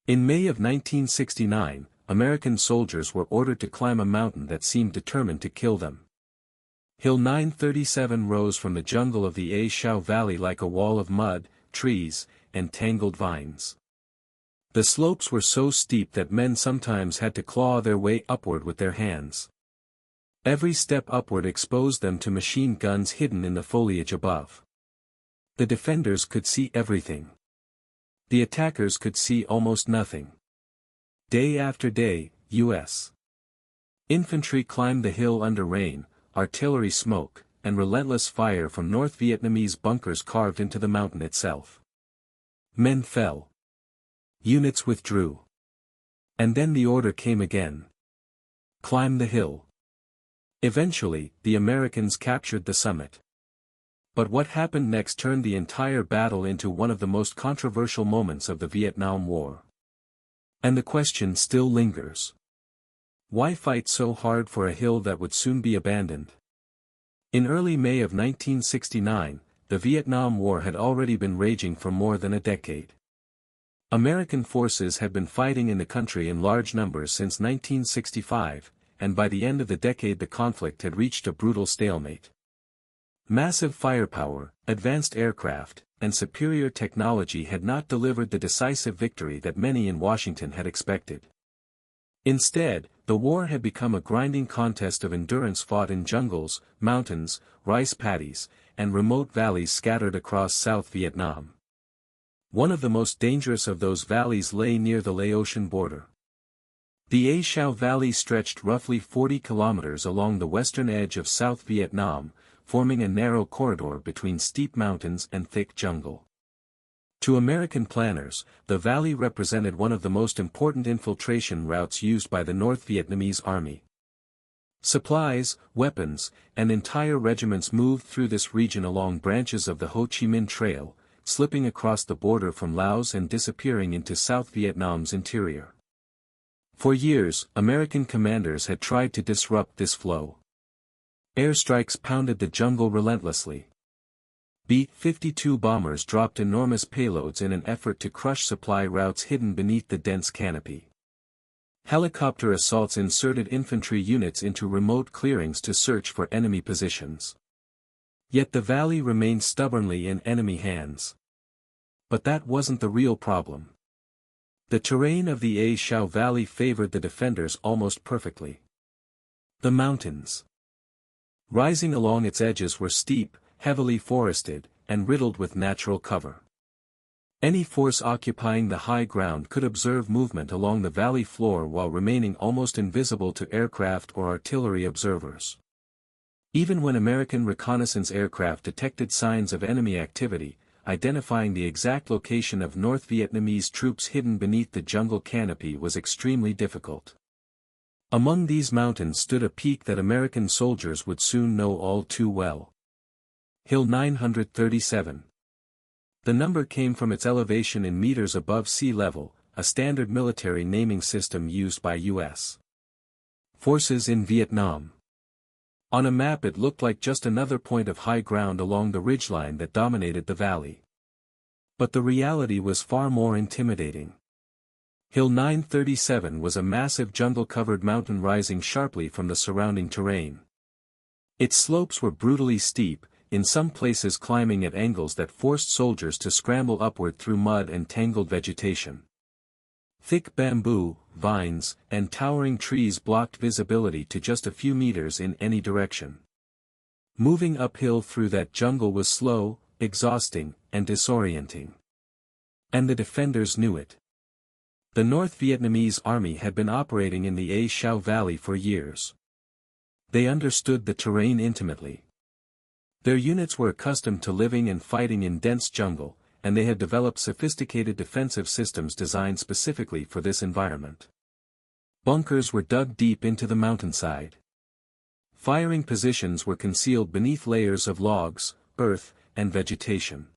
In May of 1969, American soldiers were ordered to climb a mountain that seemed determined to kill them. Hill 937 rose from the jungle of the A Shau Valley like a wall of mud, trees, and tangled vines. The slopes were so steep that men sometimes had to claw their way upward with their hands. Every step upward exposed them to machine guns hidden in the foliage above. The defenders could see everything. The attackers could see almost nothing. Day after day, U.S. infantry climbed the hill under rain, artillery smoke, and relentless fire from North Vietnamese bunkers carved into the mountain itself. Men fell. Units withdrew. And then the order came again. Climb the hill. Eventually, the Americans captured the summit. But what happened next turned the entire battle into one of the most controversial moments of the Vietnam War. And the question still lingers. Why fight so hard for a hill that would soon be abandoned? In early May of 1969, the Vietnam War had already been raging for more than a decade. American forces had been fighting in the country in large numbers since 1965, and by the end of the decade the conflict had reached a brutal stalemate. Massive firepower, advanced aircraft, and superior technology had not delivered the decisive victory that many in Washington had expected. Instead, the war had become a grinding contest of endurance fought in jungles, mountains, rice paddies, and remote valleys scattered across South Vietnam. One of the most dangerous of those valleys lay near the Laotian border. The A Shau Valley stretched roughly 40 kilometers along the western edge of South Vietnam, forming a narrow corridor between steep mountains and thick jungle. To American planners, the valley represented one of the most important infiltration routes used by the North Vietnamese Army. Supplies, weapons, and entire regiments moved through this region along branches of the Ho Chi Minh Trail, slipping across the border from Laos and disappearing into South Vietnam's interior. For years, American commanders had tried to disrupt this flow. Airstrikes pounded the jungle relentlessly. B-52 bombers dropped enormous payloads in an effort to crush supply routes hidden beneath the dense canopy. Helicopter assaults inserted infantry units into remote clearings to search for enemy positions. Yet the valley remained stubbornly in enemy hands. But that wasn't the real problem. The terrain of the A Shau Valley favored the defenders almost perfectly. The mountains, rising along its edges, were steep, heavily forested, and riddled with natural cover. Any force occupying the high ground could observe movement along the valley floor while remaining almost invisible to aircraft or artillery observers. Even when American reconnaissance aircraft detected signs of enemy activity, identifying the exact location of North Vietnamese troops hidden beneath the jungle canopy was extremely difficult. Among these mountains stood a peak that American soldiers would soon know all too well. Hill 937. The number came from its elevation in meters above sea level, a standard military naming system used by U.S. forces in Vietnam. On a map it looked like just another point of high ground along the ridgeline that dominated the valley. But the reality was far more intimidating. Hill 937 was a massive jungle-covered mountain rising sharply from the surrounding terrain. Its slopes were brutally steep, in some places climbing at angles that forced soldiers to scramble upward through mud and tangled vegetation. Thick bamboo, vines, and towering trees blocked visibility to just a few meters in any direction. Moving uphill through that jungle was slow, exhausting, and disorienting. And the defenders knew it. The North Vietnamese Army had been operating in the A Shau Valley for years. They understood the terrain intimately. Their units were accustomed to living and fighting in dense jungle, and they had developed sophisticated defensive systems designed specifically for this environment. Bunkers were dug deep into the mountainside. Firing positions were concealed beneath layers of logs, earth, and vegetation.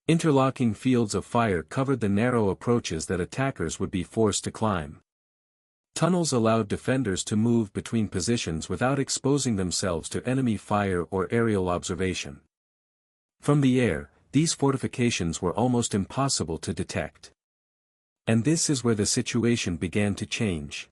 Interlocking fields of fire covered the narrow approaches that attackers would be forced to climb. Tunnels allowed defenders to move between positions without exposing themselves to enemy fire or aerial observation. From the air, these fortifications were almost impossible to detect. And this is where the situation began to change.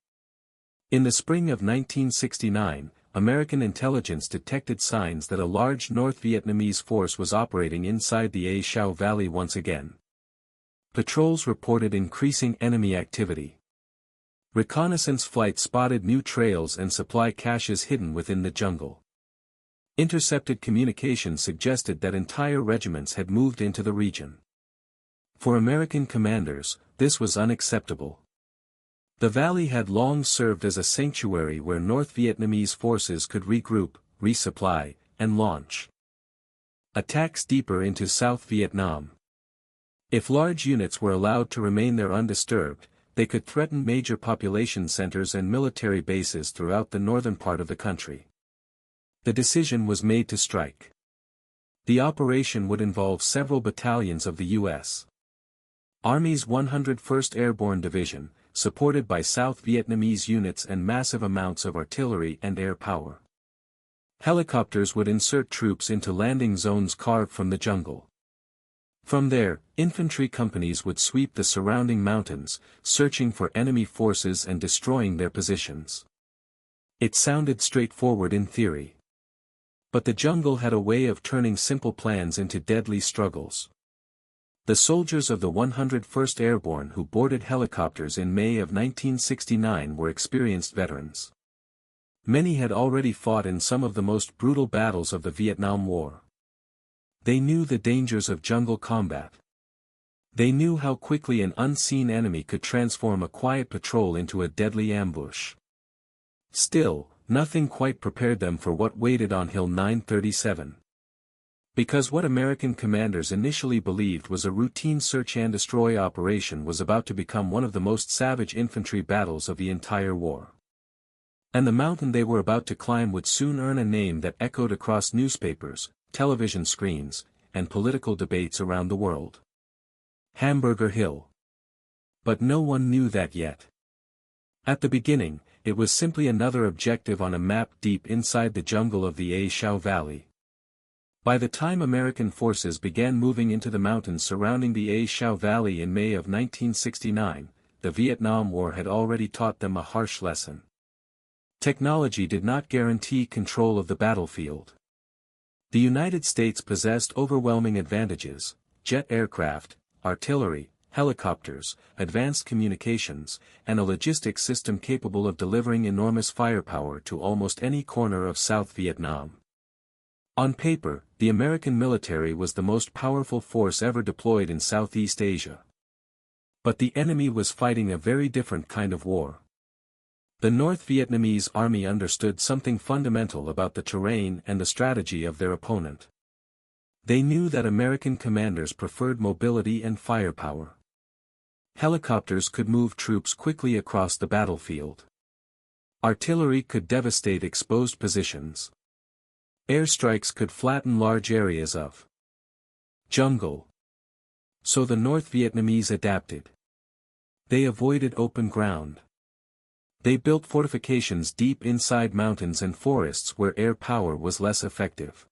In the spring of 1969, American intelligence detected signs that a large North Vietnamese force was operating inside the A Shau Valley once again. Patrols reported increasing enemy activity. Reconnaissance flights spotted new trails and supply caches hidden within the jungle. Intercepted communication suggested that entire regiments had moved into the region. For American commanders, this was unacceptable. The valley had long served as a sanctuary where North Vietnamese forces could regroup, resupply, and launch attacks deeper into South Vietnam. If large units were allowed to remain there undisturbed, they could threaten major population centers and military bases throughout the northern part of the country. The decision was made to strike. The operation would involve several battalions of the U.S. Army's 101st Airborne Division, supported by South Vietnamese units and massive amounts of artillery and air power. Helicopters would insert troops into landing zones carved from the jungle. From there, infantry companies would sweep the surrounding mountains, searching for enemy forces and destroying their positions. It sounded straightforward in theory. But the jungle had a way of turning simple plans into deadly struggles. The soldiers of the 101st Airborne who boarded helicopters in May of 1969 were experienced veterans. Many had already fought in some of the most brutal battles of the Vietnam War. They knew the dangers of jungle combat. They knew how quickly an unseen enemy could transform a quiet patrol into a deadly ambush. Still, nothing quite prepared them for what waited on Hill 937. Because what American commanders initially believed was a routine search-and-destroy operation was about to become one of the most savage infantry battles of the entire war. And the mountain they were about to climb would soon earn a name that echoed across newspapers, television screens, and political debates around the world. Hamburger Hill. But no one knew that yet. At the beginning, it was simply another objective on a map deep inside the jungle of the A Shau Valley. By the time American forces began moving into the mountains surrounding the A Shau Valley in May of 1969, the Vietnam War had already taught them a harsh lesson. Technology did not guarantee control of the battlefield. The United States possessed overwhelming advantages: jet aircraft, artillery, helicopters, advanced communications, and a logistics system capable of delivering enormous firepower to almost any corner of South Vietnam. On paper, the American military was the most powerful force ever deployed in Southeast Asia. But the enemy was fighting a very different kind of war. The North Vietnamese army understood something fundamental about the terrain and the strategy of their opponent. They knew that American commanders preferred mobility and firepower. Helicopters could move troops quickly across the battlefield. Artillery could devastate exposed positions. Airstrikes could flatten large areas of jungle. So the North Vietnamese adapted. They avoided open ground. They built fortifications deep inside mountains and forests where air power was less effective.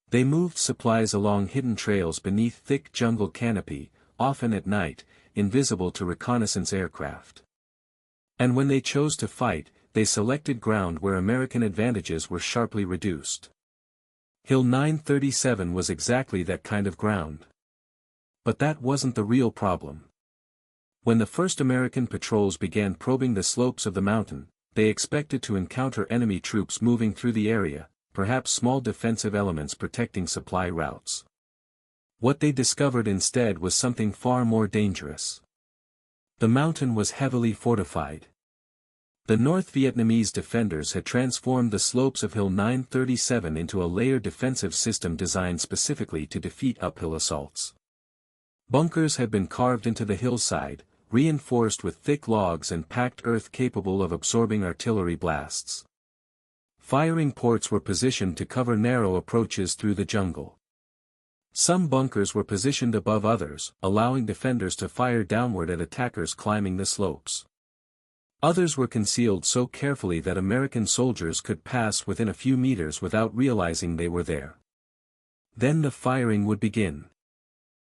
They moved supplies along hidden trails beneath thick jungle canopy, often at night, invisible to reconnaissance aircraft. And when they chose to fight, they selected ground where American advantages were sharply reduced. Hill 937 was exactly that kind of ground. But that wasn't the real problem. When the first American patrols began probing the slopes of the mountain, they expected to encounter enemy troops moving through the area, perhaps small defensive elements protecting supply routes. What they discovered instead was something far more dangerous. The mountain was heavily fortified. The North Vietnamese defenders had transformed the slopes of Hill 937 into a layered defensive system designed specifically to defeat uphill assaults. Bunkers had been carved into the hillside, reinforced with thick logs and packed earth capable of absorbing artillery blasts. Firing ports were positioned to cover narrow approaches through the jungle. Some bunkers were positioned above others, allowing defenders to fire downward at attackers climbing the slopes. Others were concealed so carefully that American soldiers could pass within a few meters without realizing they were there. Then the firing would begin.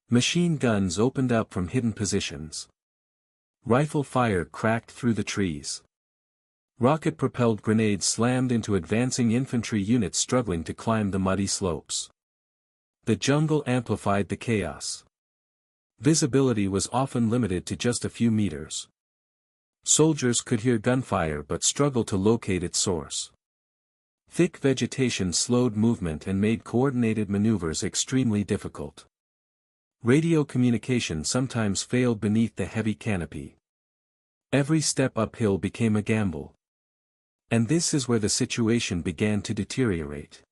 Machine guns opened up from hidden positions. Rifle fire cracked through the trees. Rocket-propelled grenades slammed into advancing infantry units struggling to climb the muddy slopes. The jungle amplified the chaos. Visibility was often limited to just a few meters. Soldiers could hear gunfire but struggled to locate its source. Thick vegetation slowed movement and made coordinated maneuvers extremely difficult. Radio communication sometimes failed beneath the heavy canopy. Every step uphill became a gamble. And this is where the situation began to deteriorate.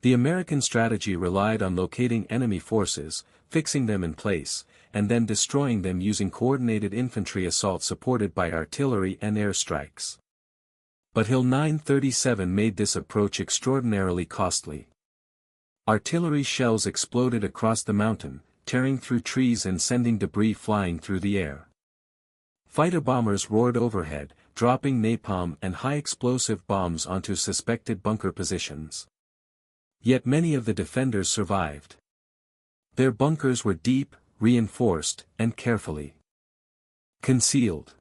The American strategy relied on locating enemy forces, fixing them in place, and then destroying them using coordinated infantry assault supported by artillery and airstrikes. But Hill 937 made this approach extraordinarily costly. Artillery shells exploded across the mountain, tearing through trees and sending debris flying through the air. Fighter bombers roared overhead, dropping napalm and high-explosive bombs onto suspected bunker positions. Yet many of the defenders survived. Their bunkers were deep, reinforced, and carefully concealed.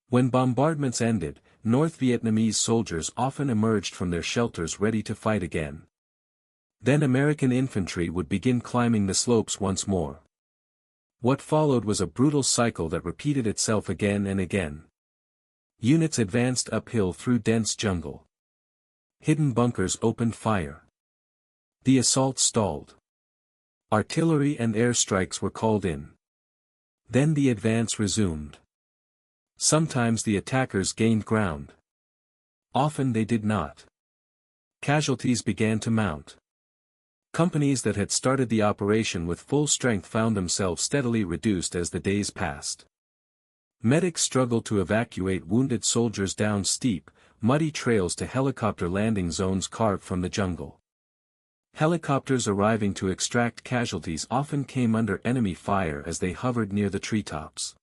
When bombardments ended, North Vietnamese soldiers often emerged from their shelters ready to fight again. Then American infantry would begin climbing the slopes once more. What followed was a brutal cycle that repeated itself again and again. Units advanced uphill through dense jungle. Hidden bunkers opened fire. The assault stalled. Artillery and airstrikes were called in. Then the advance resumed. Sometimes the attackers gained ground. Often they did not. Casualties began to mount. Companies that had started the operation with full strength found themselves steadily reduced as the days passed. Medics struggled to evacuate wounded soldiers down steep, muddy trails to helicopter landing zones carved from the jungle. Helicopters arriving to extract casualties often came under enemy fire as they hovered near the treetops.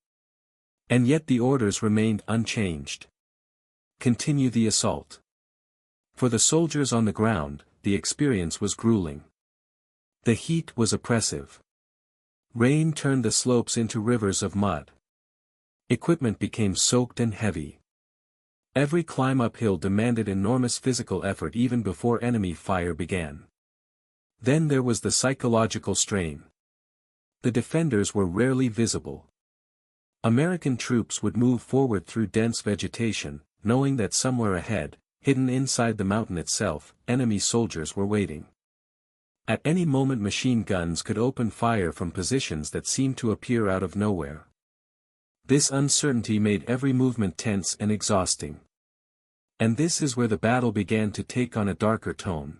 And yet the orders remained unchanged. Continue the assault. For the soldiers on the ground, the experience was grueling. The heat was oppressive. Rain turned the slopes into rivers of mud. Equipment became soaked and heavy. Every climb uphill demanded enormous physical effort even before enemy fire began. Then there was the psychological strain. The defenders were rarely visible. American troops would move forward through dense vegetation, knowing that somewhere ahead, hidden inside the mountain itself, enemy soldiers were waiting. At any moment machine guns could open fire from positions that seemed to appear out of nowhere. This uncertainty made every movement tense and exhausting. And this is where the battle began to take on a darker tone.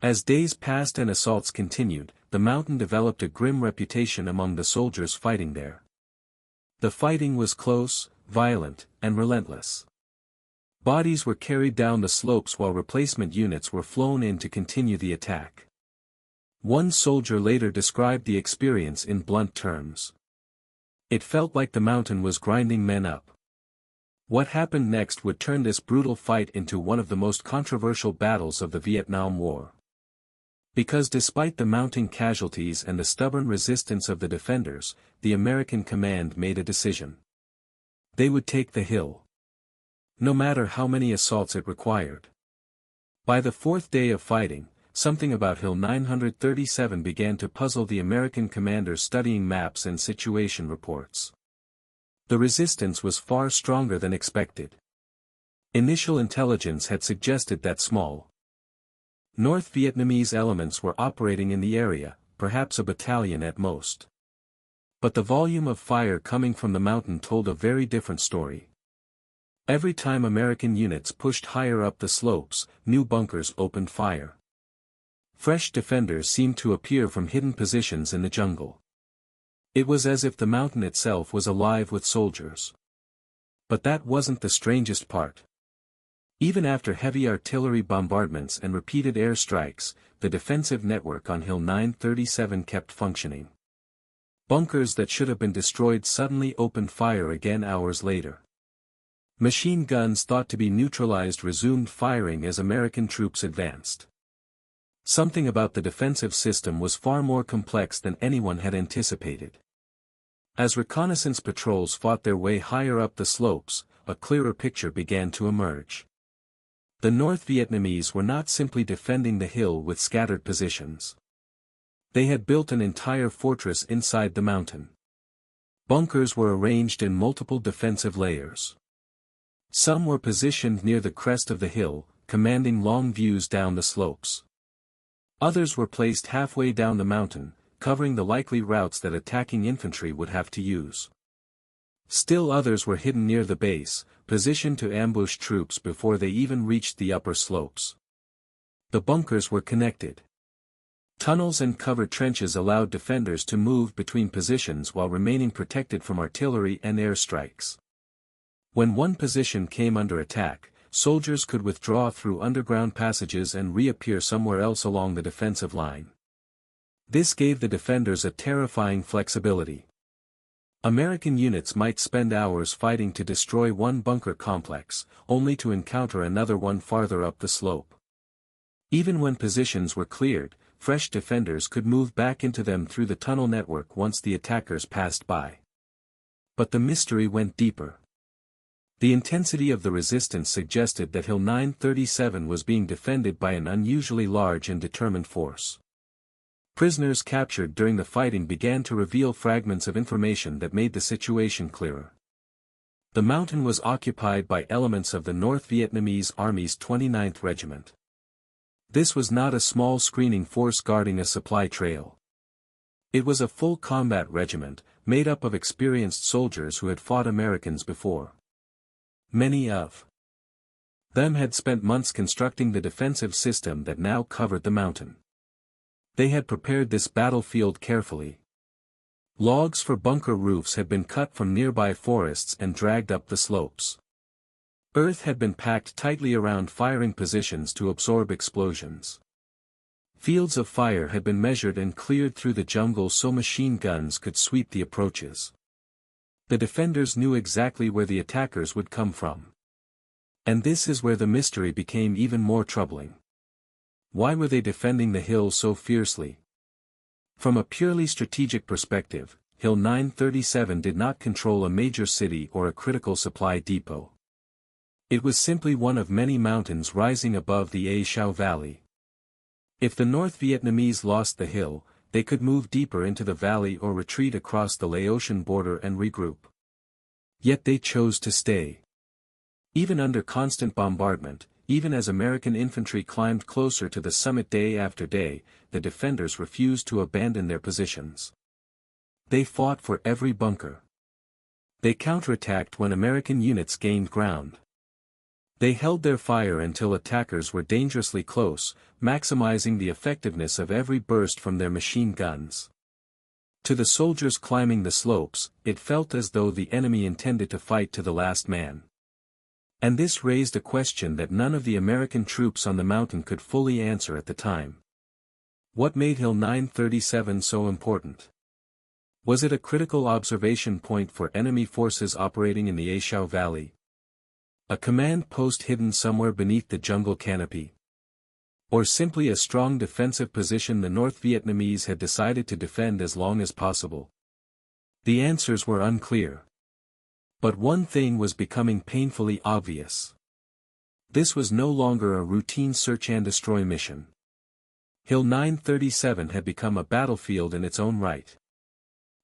As days passed and assaults continued, the mountain developed a grim reputation among the soldiers fighting there. The fighting was close, violent, and relentless. Bodies were carried down the slopes while replacement units were flown in to continue the attack. One soldier later described the experience in blunt terms. It felt like the mountain was grinding men up. What happened next would turn this brutal fight into one of the most controversial battles of the Vietnam War. Because despite the mounting casualties and the stubborn resistance of the defenders, the American command made a decision. They would take the hill. No matter how many assaults it required. By the fourth day of fighting, something about Hill 937 began to puzzle the American commanders studying maps and situation reports. The resistance was far stronger than expected. Initial intelligence had suggested that small North Vietnamese elements were operating in the area, perhaps a battalion at most. But the volume of fire coming from the mountain told a very different story. Every time American units pushed higher up the slopes, new bunkers opened fire. Fresh defenders seemed to appear from hidden positions in the jungle. It was as if the mountain itself was alive with soldiers. But that wasn't the strangest part. Even after heavy artillery bombardments and repeated airstrikes, the defensive network on Hill 937 kept functioning. Bunkers that should have been destroyed suddenly opened fire again hours later. Machine guns thought to be neutralized resumed firing as American troops advanced. Something about the defensive system was far more complex than anyone had anticipated. As reconnaissance patrols fought their way higher up the slopes, a clearer picture began to emerge. The North Vietnamese were not simply defending the hill with scattered positions. They had built an entire fortress inside the mountain. Bunkers were arranged in multiple defensive layers. Some were positioned near the crest of the hill, commanding long views down the slopes. Others were placed halfway down the mountain, covering the likely routes that attacking infantry would have to use. Still others were hidden near the base, positioned to ambush troops before they even reached the upper slopes. The bunkers were connected. Tunnels and covered trenches allowed defenders to move between positions while remaining protected from artillery and airstrikes. When one position came under attack, soldiers could withdraw through underground passages and reappear somewhere else along the defensive line. This gave the defenders a terrifying flexibility. American units might spend hours fighting to destroy one bunker complex, only to encounter another one farther up the slope. Even when positions were cleared, fresh defenders could move back into them through the tunnel network once the attackers passed by. But the mystery went deeper. The intensity of the resistance suggested that Hill 937 was being defended by an unusually large and determined force. Prisoners captured during the fighting began to reveal fragments of information that made the situation clearer. The mountain was occupied by elements of the North Vietnamese Army's 29th Regiment. This was not a small screening force guarding a supply trail. It was a full combat regiment, made up of experienced soldiers who had fought Americans before. Many of them had spent months constructing the defensive system that now covered the mountain. They had prepared this battlefield carefully. Logs for bunker roofs had been cut from nearby forests and dragged up the slopes. Earth had been packed tightly around firing positions to absorb explosions. Fields of fire had been measured and cleared through the jungle so machine guns could sweep the approaches. The defenders knew exactly where the attackers would come from. And this is where the mystery became even more troubling. Why were they defending the hill so fiercely? From a purely strategic perspective, Hill 937 did not control a major city or a critical supply depot. It was simply one of many mountains rising above the A Shau Valley. If the North Vietnamese lost the hill, they could move deeper into the valley or retreat across the Laotian border and regroup. Yet they chose to stay. Even under constant bombardment, even as American infantry climbed closer to the summit day after day, the defenders refused to abandon their positions. They fought for every bunker. They counterattacked when American units gained ground. They held their fire until attackers were dangerously close, maximizing the effectiveness of every burst from their machine guns. To the soldiers climbing the slopes, it felt as though the enemy intended to fight to the last man. And this raised a question that none of the American troops on the mountain could fully answer at the time. What made Hill 937 so important? Was it a critical observation point for enemy forces operating in the A Shau Valley? A command post hidden somewhere beneath the jungle canopy? Or simply a strong defensive position the North Vietnamese had decided to defend as long as possible? The answers were unclear. But one thing was becoming painfully obvious. This was no longer a routine search and destroy mission. Hill 937 had become a battlefield in its own right.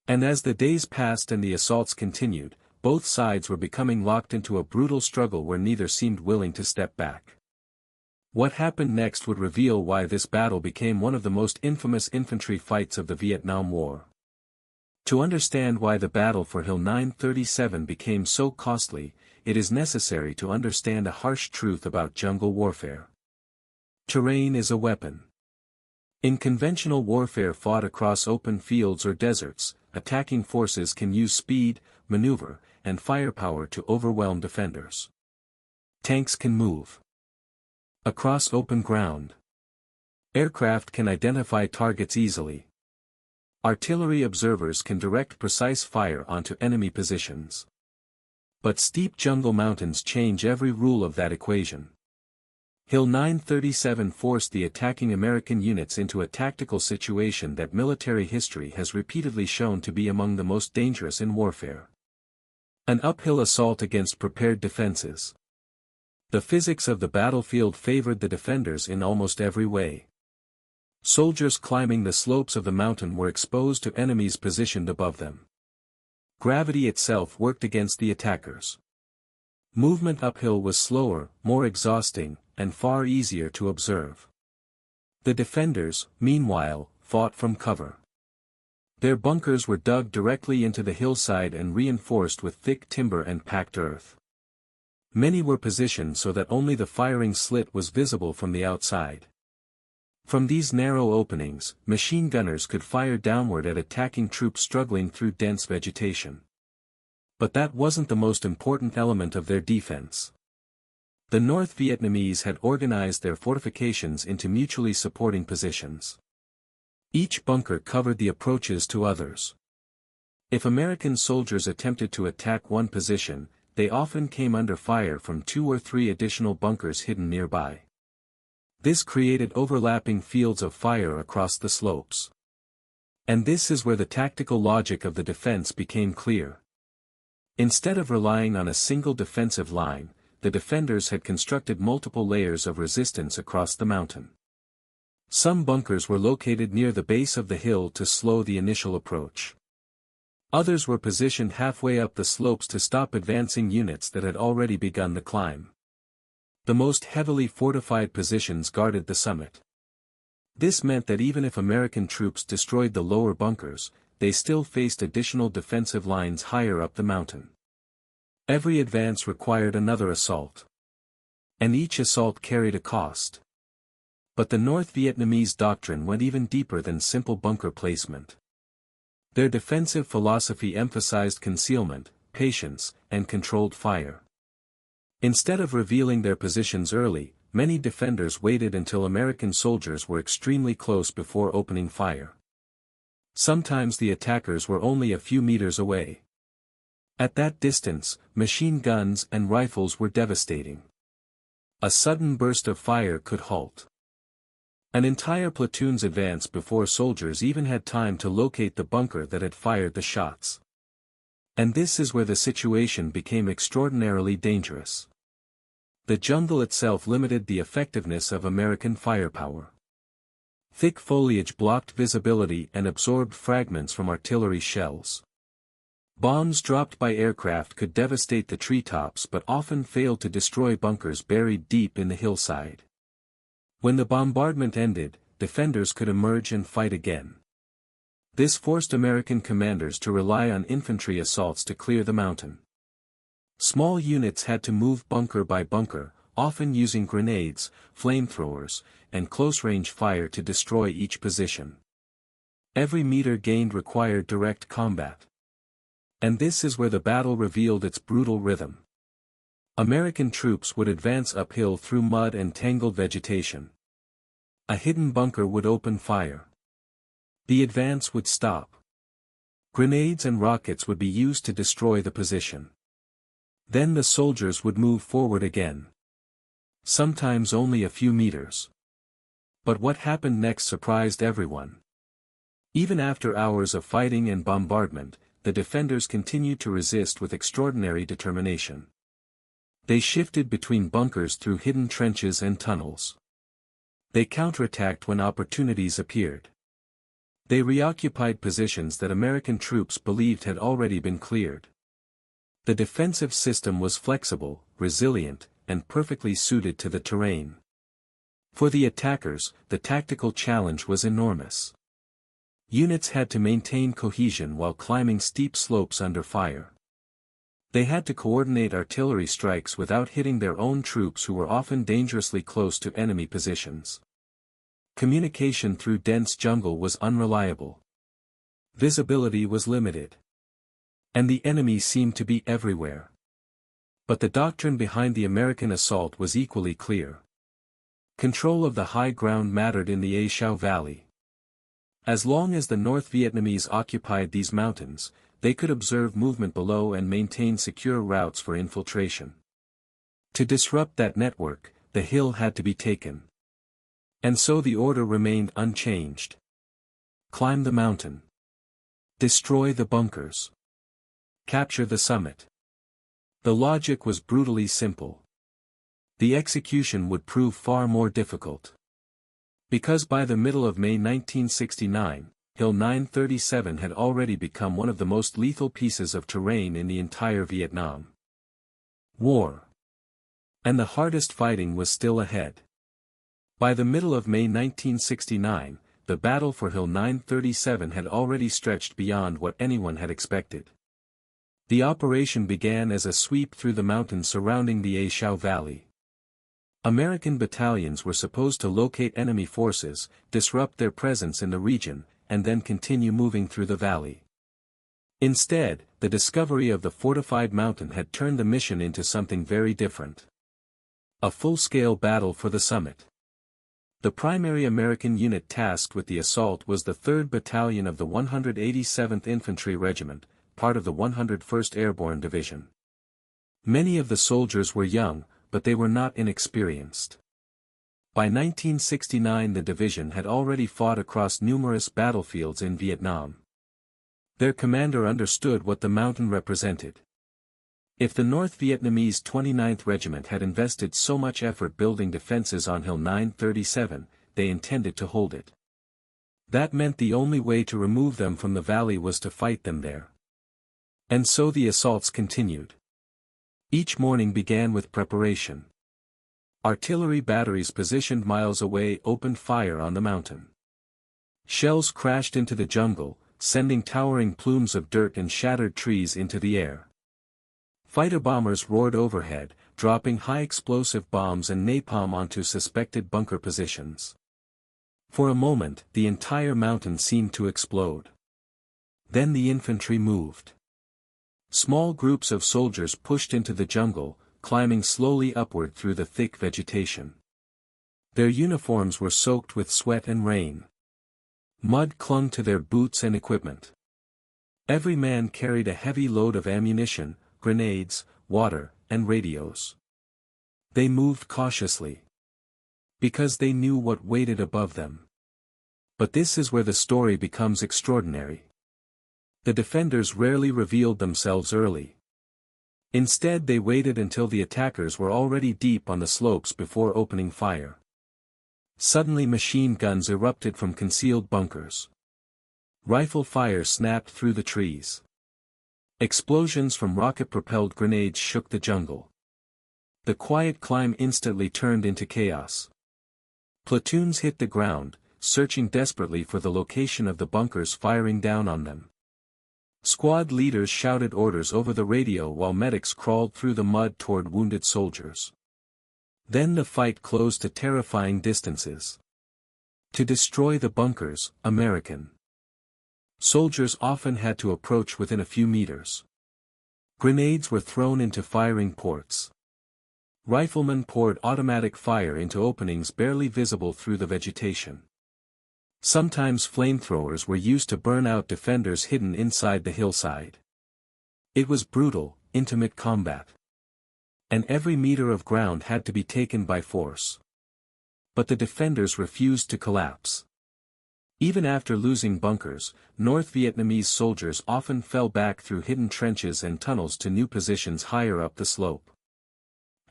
And as the days passed and the assaults continued, both sides were becoming locked into a brutal struggle where neither seemed willing to step back. What happened next would reveal why this battle became one of the most infamous infantry fights of the Vietnam War. To understand why the battle for Hill 937 became so costly, it is necessary to understand a harsh truth about jungle warfare. Terrain is a weapon. In conventional warfare fought across open fields or deserts, attacking forces can use speed, maneuver, and firepower to overwhelm defenders. Tanks can move across open ground. Aircraft can identify targets easily. Artillery observers can direct precise fire onto enemy positions. But steep jungle mountains change every rule of that equation. Hill 937 forced the attacking American units into a tactical situation that military history has repeatedly shown to be among the most dangerous in warfare. An uphill assault against prepared defenses. The physics of the battlefield favored the defenders in almost every way. Soldiers climbing the slopes of the mountain were exposed to enemies positioned above them. Gravity itself worked against the attackers. Movement uphill was slower, more exhausting, and far easier to observe. The defenders, meanwhile, fought from cover. Their bunkers were dug directly into the hillside and reinforced with thick timber and packed earth. Many were positioned so that only the firing slit was visible from the outside. From these narrow openings, machine gunners could fire downward at attacking troops struggling through dense vegetation. But that wasn't the most important element of their defense. The North Vietnamese had organized their fortifications into mutually supporting positions. Each bunker covered the approaches to others. If American soldiers attempted to attack one position, they often came under fire from 2 or 3 additional bunkers hidden nearby. This created overlapping fields of fire across the slopes. And this is where the tactical logic of the defense became clear. Instead of relying on a single defensive line, the defenders had constructed multiple layers of resistance across the mountain. Some bunkers were located near the base of the hill to slow the initial approach. Others were positioned halfway up the slopes to stop advancing units that had already begun the climb. The most heavily fortified positions guarded the summit. This meant that even if American troops destroyed the lower bunkers, they still faced additional defensive lines higher up the mountain. Every advance required another assault. And each assault carried a cost. But the North Vietnamese doctrine went even deeper than simple bunker placement. Their defensive philosophy emphasized concealment, patience, and controlled fire. Instead of revealing their positions early, many defenders waited until American soldiers were extremely close before opening fire. Sometimes the attackers were only a few meters away. At that distance, machine guns and rifles were devastating. A sudden burst of fire could halt an entire platoon's advance before soldiers even had time to locate the bunker that had fired the shots. And this is where the situation became extraordinarily dangerous. The jungle itself limited the effectiveness of American firepower. Thick foliage blocked visibility and absorbed fragments from artillery shells. Bombs dropped by aircraft could devastate the treetops but often failed to destroy bunkers buried deep in the hillside. When the bombardment ended, defenders could emerge and fight again. This forced American commanders to rely on infantry assaults to clear the mountain. Small units had to move bunker by bunker, often using grenades, flamethrowers, and close-range fire to destroy each position. Every meter gained required direct combat. And this is where the battle revealed its brutal rhythm. American troops would advance uphill through mud and tangled vegetation. A hidden bunker would open fire. The advance would stop. Grenades and rockets would be used to destroy the position. Then the soldiers would move forward again. Sometimes only a few meters. But what happened next surprised everyone. Even after hours of fighting and bombardment, the defenders continued to resist with extraordinary determination. They shifted between bunkers through hidden trenches and tunnels. They counterattacked when opportunities appeared. They reoccupied positions that American troops believed had already been cleared. The defensive system was flexible, resilient, and perfectly suited to the terrain. For the attackers, the tactical challenge was enormous. Units had to maintain cohesion while climbing steep slopes under fire. They had to coordinate artillery strikes without hitting their own troops who were often dangerously close to enemy positions. Communication through dense jungle was unreliable. Visibility was limited. And the enemy seemed to be everywhere. But the doctrine behind the American assault was equally clear. Control of the high ground mattered in the A Shau Valley. As long as the North Vietnamese occupied these mountains, they could observe movement below and maintain secure routes for infiltration. To disrupt that network, the hill had to be taken. And so the order remained unchanged. Climb the mountain. Destroy the bunkers. Capture the summit. The logic was brutally simple. The execution would prove far more difficult. Because by the middle of May 1969, Hill 937 had already become one of the most lethal pieces of terrain in the entire Vietnam War. And the hardest fighting was still ahead. By the middle of May 1969, the battle for Hill 937 had already stretched beyond what anyone had expected. The operation began as a sweep through the mountains surrounding the A Shau Valley. American battalions were supposed to locate enemy forces, disrupt their presence in the region, and then continue moving through the valley. Instead, the discovery of the fortified mountain had turned the mission into something very different. A full-scale battle for the summit. The primary American unit tasked with the assault was the 3rd Battalion of the 187th Infantry Regiment, part of the 101st Airborne Division. Many of the soldiers were young, but they were not inexperienced. By 1969 the division had already fought across numerous battlefields in Vietnam. Their commander understood what the mountain represented. If the North Vietnamese 29th Regiment had invested so much effort building defenses on Hill 937, they intended to hold it. That meant the only way to remove them from the valley was to fight them there. And so the assaults continued. Each morning began with preparation. Artillery batteries positioned miles away opened fire on the mountain. Shells crashed into the jungle, sending towering plumes of dirt and shattered trees into the air. Fighter bombers roared overhead, dropping high-explosive bombs and napalm onto suspected bunker positions. For a moment, the entire mountain seemed to explode. Then the infantry moved. Small groups of soldiers pushed into the jungle, climbing slowly upward through the thick vegetation. Their uniforms were soaked with sweat and rain. Mud clung to their boots and equipment. Every man carried a heavy load of ammunition, grenades, water, and radios. They moved cautiously. Because they knew what waited above them. But this is where the story becomes extraordinary. The defenders rarely revealed themselves early. Instead they waited until the attackers were already deep on the slopes before opening fire. Suddenly machine guns erupted from concealed bunkers. Rifle fire snapped through the trees. Explosions from rocket-propelled grenades shook the jungle. The quiet climb instantly turned into chaos. Platoons hit the ground, searching desperately for the location of the bunkers firing down on them. Squad leaders shouted orders over the radio while medics crawled through the mud toward wounded soldiers. Then the fight closed to terrifying distances. To destroy the bunkers, American soldiers often had to approach within a few meters. Grenades were thrown into firing ports. Riflemen poured automatic fire into openings barely visible through the vegetation. Sometimes flamethrowers were used to burn out defenders hidden inside the hillside. It was brutal, intimate combat. And every meter of ground had to be taken by force. But the defenders refused to collapse. Even after losing bunkers, North Vietnamese soldiers often fell back through hidden trenches and tunnels to new positions higher up the slope.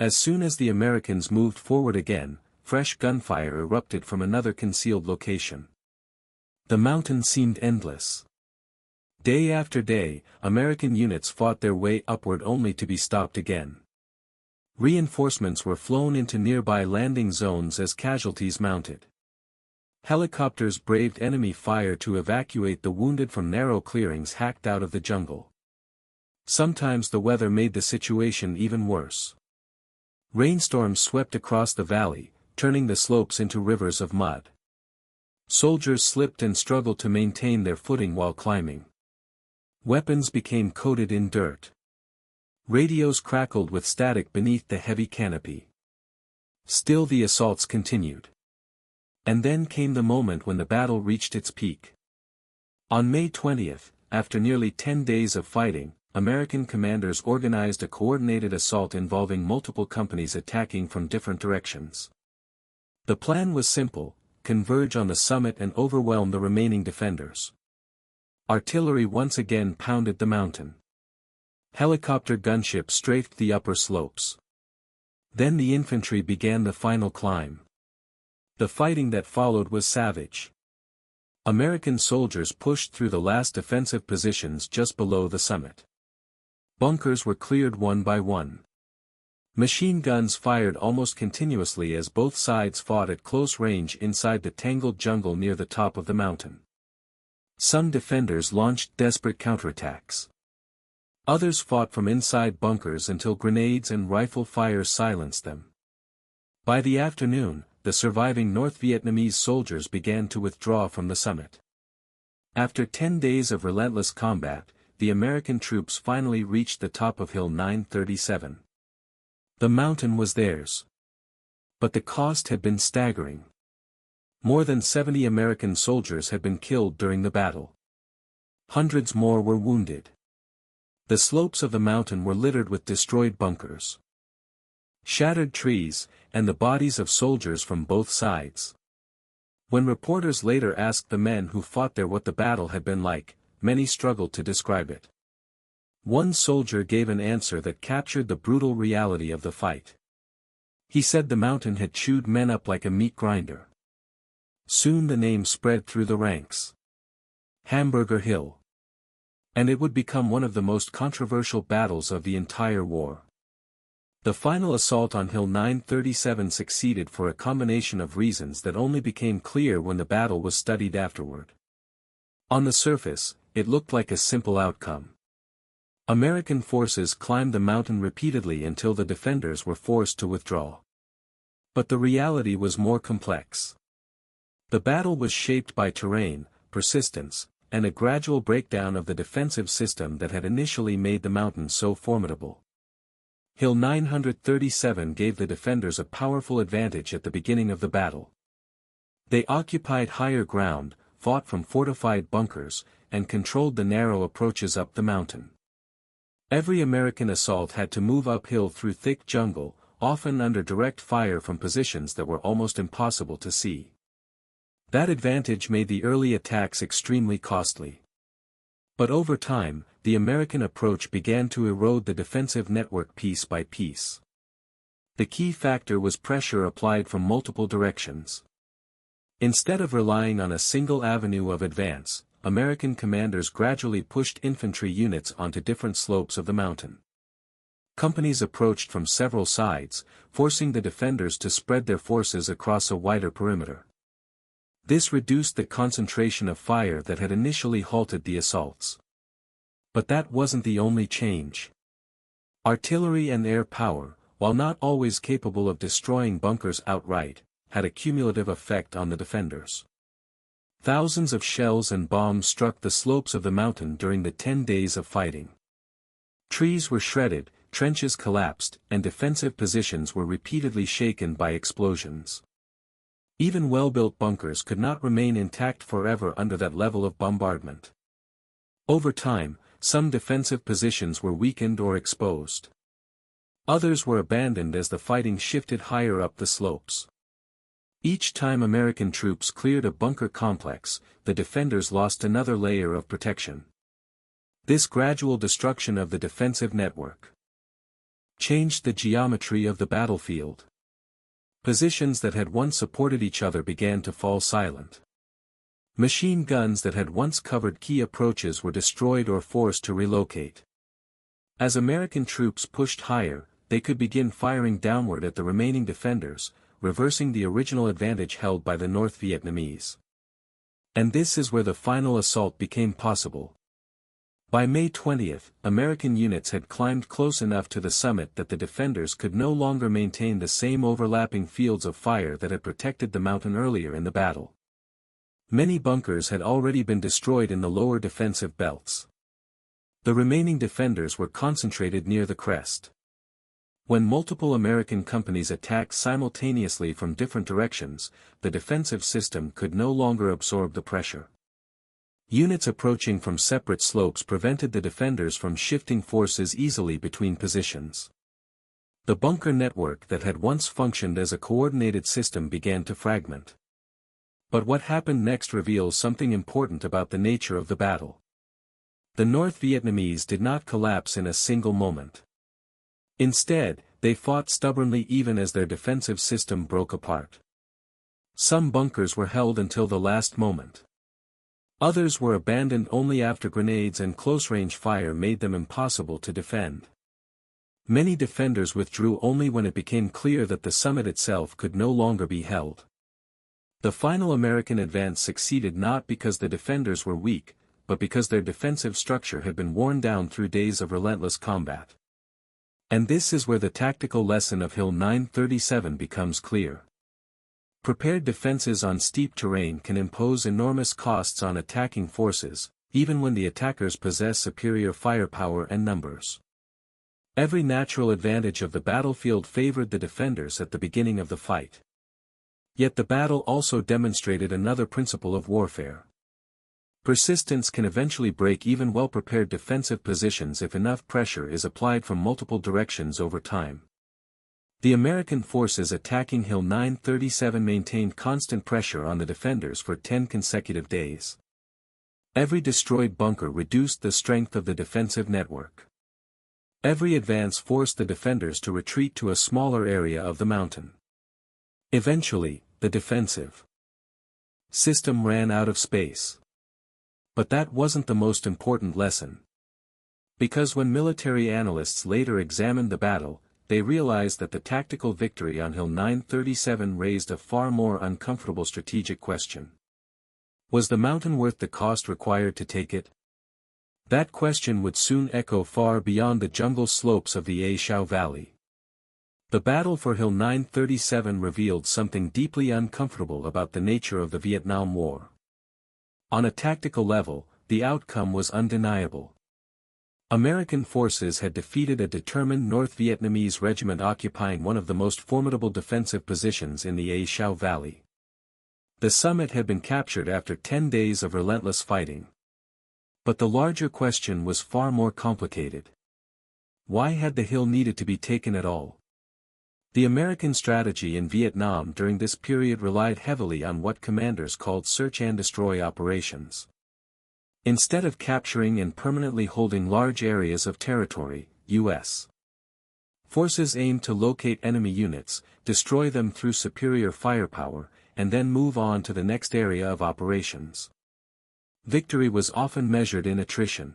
As soon as the Americans moved forward again, fresh gunfire erupted from another concealed location. The mountain seemed endless. Day after day, American units fought their way upward only to be stopped again. Reinforcements were flown into nearby landing zones as casualties mounted. Helicopters braved enemy fire to evacuate the wounded from narrow clearings hacked out of the jungle. Sometimes the weather made the situation even worse. Rainstorms swept across the valley, turning the slopes into rivers of mud. Soldiers slipped and struggled to maintain their footing while climbing. Weapons became coated in dirt. Radios crackled with static beneath the heavy canopy. Still the assaults continued. And then came the moment when the battle reached its peak. On May 20th, after nearly 10 days of fighting, American commanders organized a coordinated assault involving multiple companies attacking from different directions. The plan was simple: converge on the summit and overwhelm the remaining defenders. Artillery once again pounded the mountain. Helicopter gunships strafed the upper slopes. Then the infantry began the final climb. The fighting that followed was savage. American soldiers pushed through the last defensive positions just below the summit. Bunkers were cleared one by one. Machine guns fired almost continuously as both sides fought at close range inside the tangled jungle near the top of the mountain. Some defenders launched desperate counterattacks. Others fought from inside bunkers until grenades and rifle fire silenced them. By the afternoon, the surviving North Vietnamese soldiers began to withdraw from the summit. After 10 days of relentless combat, the American troops finally reached the top of Hill 937. The mountain was theirs. But the cost had been staggering. More than 70 American soldiers had been killed during the battle. Hundreds more were wounded. The slopes of the mountain were littered with destroyed bunkers, shattered trees, and the bodies of soldiers from both sides. When reporters later asked the men who fought there what the battle had been like, many struggled to describe it. One soldier gave an answer that captured the brutal reality of the fight. He said the mountain had chewed men up like a meat grinder. Soon the name spread through the ranks. Hamburger Hill. And it would become one of the most controversial battles of the entire war. The final assault on Hill 937 succeeded for a combination of reasons that only became clear when the battle was studied afterward. On the surface, it looked like a simple outcome. American forces climbed the mountain repeatedly until the defenders were forced to withdraw. But the reality was more complex. The battle was shaped by terrain, persistence, and a gradual breakdown of the defensive system that had initially made the mountain so formidable. Hill 937 gave the defenders a powerful advantage at the beginning of the battle. They occupied higher ground, fought from fortified bunkers, and controlled the narrow approaches up the mountain. Every American assault had to move uphill through thick jungle, often under direct fire from positions that were almost impossible to see. That advantage made the early attacks extremely costly. But over time, the American approach began to erode the defensive network piece by piece. The key factor was pressure applied from multiple directions. Instead of relying on a single avenue of advance, American commanders gradually pushed infantry units onto different slopes of the mountain. Companies approached from several sides, forcing the defenders to spread their forces across a wider perimeter. This reduced the concentration of fire that had initially halted the assaults. But that wasn't the only change. Artillery and air power, while not always capable of destroying bunkers outright, had a cumulative effect on the defenders. Thousands of shells and bombs struck the slopes of the mountain during the 10 days of fighting. Trees were shredded, trenches collapsed, and defensive positions were repeatedly shaken by explosions. Even well-built bunkers could not remain intact forever under that level of bombardment. Over time, some defensive positions were weakened or exposed. Others were abandoned as the fighting shifted higher up the slopes. Each time American troops cleared a bunker complex, the defenders lost another layer of protection. This gradual destruction of the defensive network changed the geometry of the battlefield. Positions that had once supported each other began to fall silent. Machine guns that had once covered key approaches were destroyed or forced to relocate. As American troops pushed higher, they could begin firing downward at the remaining defenders, reversing the original advantage held by the North Vietnamese. And this is where the final assault became possible. By May 20, American units had climbed close enough to the summit that the defenders could no longer maintain the same overlapping fields of fire that had protected the mountain earlier in the battle. Many bunkers had already been destroyed in the lower defensive belts. The remaining defenders were concentrated near the crest. When multiple American companies attacked simultaneously from different directions, the defensive system could no longer absorb the pressure. Units approaching from separate slopes prevented the defenders from shifting forces easily between positions. The bunker network that had once functioned as a coordinated system began to fragment. But what happened next reveals something important about the nature of the battle. The North Vietnamese did not collapse in a single moment. Instead, they fought stubbornly even as their defensive system broke apart. Some bunkers were held until the last moment. Others were abandoned only after grenades and close-range fire made them impossible to defend. Many defenders withdrew only when it became clear that the summit itself could no longer be held. The final American advance succeeded not because the defenders were weak, but because their defensive structure had been worn down through days of relentless combat. And this is where the tactical lesson of Hill 937 becomes clear. Prepared defenses on steep terrain can impose enormous costs on attacking forces, even when the attackers possess superior firepower and numbers. Every natural advantage of the battlefield favored the defenders at the beginning of the fight. Yet the battle also demonstrated another principle of warfare. Persistence can eventually break even well-prepared defensive positions if enough pressure is applied from multiple directions over time. The American forces attacking Hill 937 maintained constant pressure on the defenders for 10 consecutive days. Every destroyed bunker reduced the strength of the defensive network. Every advance forced the defenders to retreat to a smaller area of the mountain. Eventually, the defensive system ran out of space. But that wasn't the most important lesson. Because when military analysts later examined the battle, they realized that the tactical victory on Hill 937 raised a far more uncomfortable strategic question. Was the mountain worth the cost required to take it? That question would soon echo far beyond the jungle slopes of the A Shau Valley. The battle for Hill 937 revealed something deeply uncomfortable about the nature of the Vietnam War. On a tactical level, the outcome was undeniable. American forces had defeated a determined North Vietnamese regiment occupying one of the most formidable defensive positions in the A Shau Valley. The summit had been captured after 10 days of relentless fighting. But the larger question was far more complicated. Why had the hill needed to be taken at all? The American strategy in Vietnam during this period relied heavily on what commanders called search and destroy operations. Instead of capturing and permanently holding large areas of territory, U.S. forces aimed to locate enemy units, destroy them through superior firepower, and then move on to the next area of operations. Victory was often measured in attrition.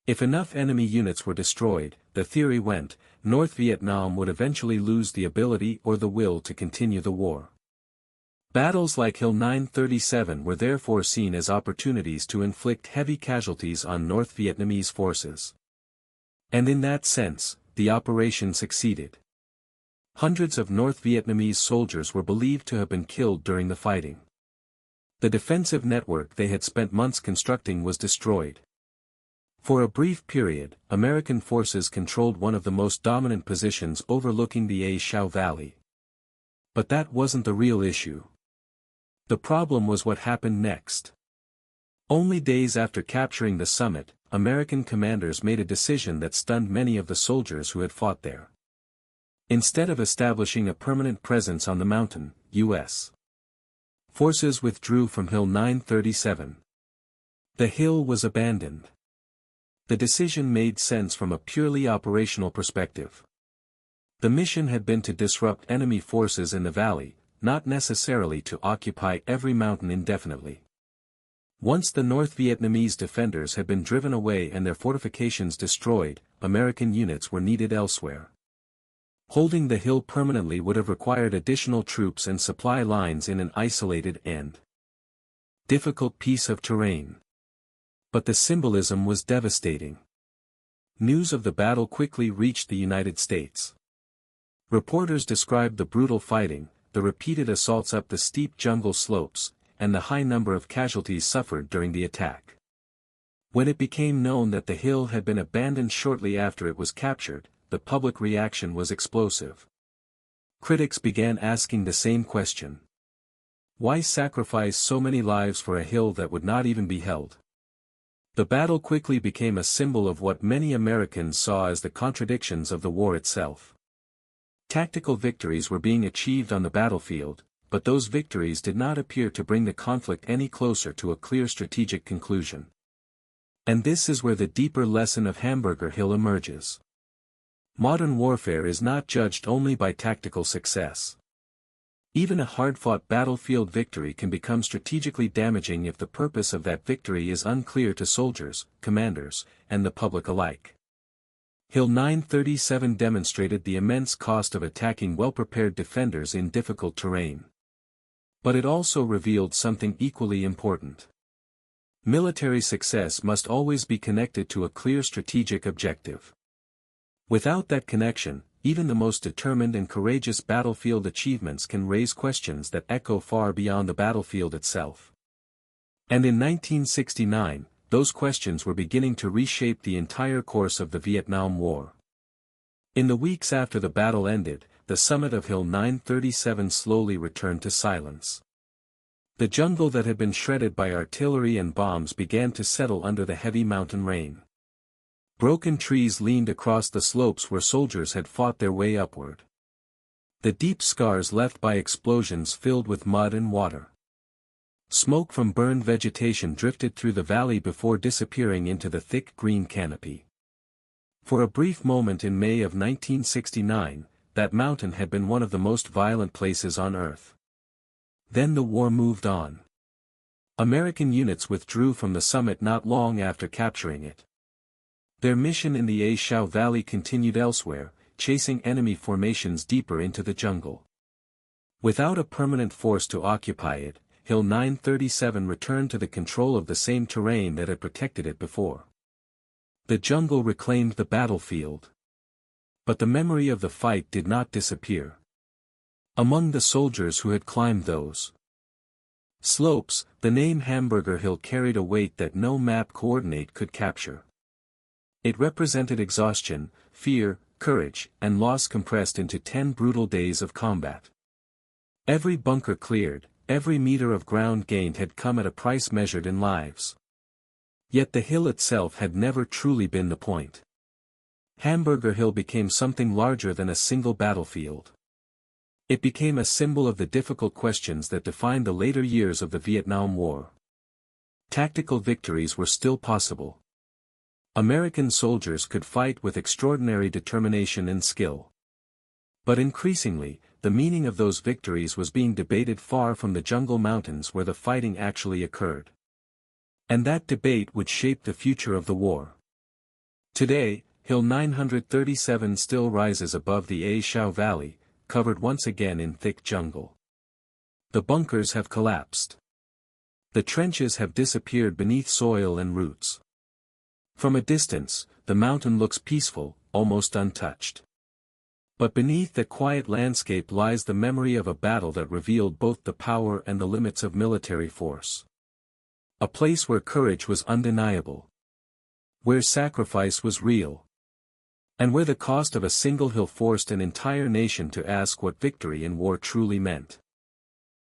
If enough enemy units were destroyed, the theory went, North Vietnam would eventually lose the ability or the will to continue the war. Battles like Hill 937 were therefore seen as opportunities to inflict heavy casualties on North Vietnamese forces. And in that sense, the operation succeeded. Hundreds of North Vietnamese soldiers were believed to have been killed during the fighting. The defensive network they had spent months constructing was destroyed. For a brief period, American forces controlled one of the most dominant positions overlooking the A Shau Valley. But that wasn't the real issue. The problem was what happened next. Only days after capturing the summit, American commanders made a decision that stunned many of the soldiers who had fought there. Instead of establishing a permanent presence on the mountain, U.S. forces withdrew from Hill 937. The hill was abandoned. The decision made sense from a purely operational perspective. The mission had been to disrupt enemy forces in the valley, not necessarily to occupy every mountain indefinitely. Once the North Vietnamese defenders had been driven away and their fortifications destroyed, American units were needed elsewhere. Holding the hill permanently would have required additional troops and supply lines in an isolated and difficult piece of terrain. But the symbolism was devastating. News of the battle quickly reached the United States. Reporters described the brutal fighting, the repeated assaults up the steep jungle slopes, and the high number of casualties suffered during the attack. When it became known that the hill had been abandoned shortly after it was captured, the public reaction was explosive. Critics began asking the same question. Why sacrifice so many lives for a hill that would not even be held? The battle quickly became a symbol of what many Americans saw as the contradictions of the war itself. Tactical victories were being achieved on the battlefield, but those victories did not appear to bring the conflict any closer to a clear strategic conclusion. And this is where the deeper lesson of Hamburger Hill emerges. Modern warfare is not judged only by tactical success. Even a hard-fought battlefield victory can become strategically damaging if the purpose of that victory is unclear to soldiers, commanders, and the public alike. Hill 937 demonstrated the immense cost of attacking well-prepared defenders in difficult terrain. But it also revealed something equally important. Military success must always be connected to a clear strategic objective. Without that connection, even the most determined and courageous battlefield achievements can raise questions that echo far beyond the battlefield itself. And in 1969, those questions were beginning to reshape the entire course of the Vietnam War. In the weeks after the battle ended, the summit of Hill 937 slowly returned to silence. The jungle that had been shredded by artillery and bombs began to settle under the heavy mountain rain. Broken trees leaned across the slopes where soldiers had fought their way upward. The deep scars left by explosions filled with mud and water. Smoke from burned vegetation drifted through the valley before disappearing into the thick green canopy. For a brief moment in May of 1969, that mountain had been one of the most violent places on Earth. Then the war moved on. American units withdrew from the summit not long after capturing it. Their mission in the A Shau Valley continued elsewhere, chasing enemy formations deeper into the jungle. Without a permanent force to occupy it, Hill 937 returned to the control of the same terrain that had protected it before. The jungle reclaimed the battlefield. But the memory of the fight did not disappear. Among the soldiers who had climbed those slopes, the name Hamburger Hill carried a weight that no map coordinate could capture. It represented exhaustion, fear, courage, and loss compressed into 10 brutal days of combat. Every bunker cleared, every meter of ground gained had come at a price measured in lives. Yet the hill itself had never truly been the point. Hamburger Hill became something larger than a single battlefield. It became a symbol of the difficult questions that defined the later years of the Vietnam War. Tactical victories were still possible. American soldiers could fight with extraordinary determination and skill. But increasingly, the meaning of those victories was being debated far from the jungle mountains where the fighting actually occurred. And that debate would shape the future of the war. Today, Hill 937 still rises above the A Shau Valley, covered once again in thick jungle. The bunkers have collapsed. The trenches have disappeared beneath soil and roots. From a distance, the mountain looks peaceful, almost untouched. But beneath that quiet landscape lies the memory of a battle that revealed both the power and the limits of military force. A place where courage was undeniable. Where sacrifice was real. And where the cost of a single hill forced an entire nation to ask what victory in war truly meant.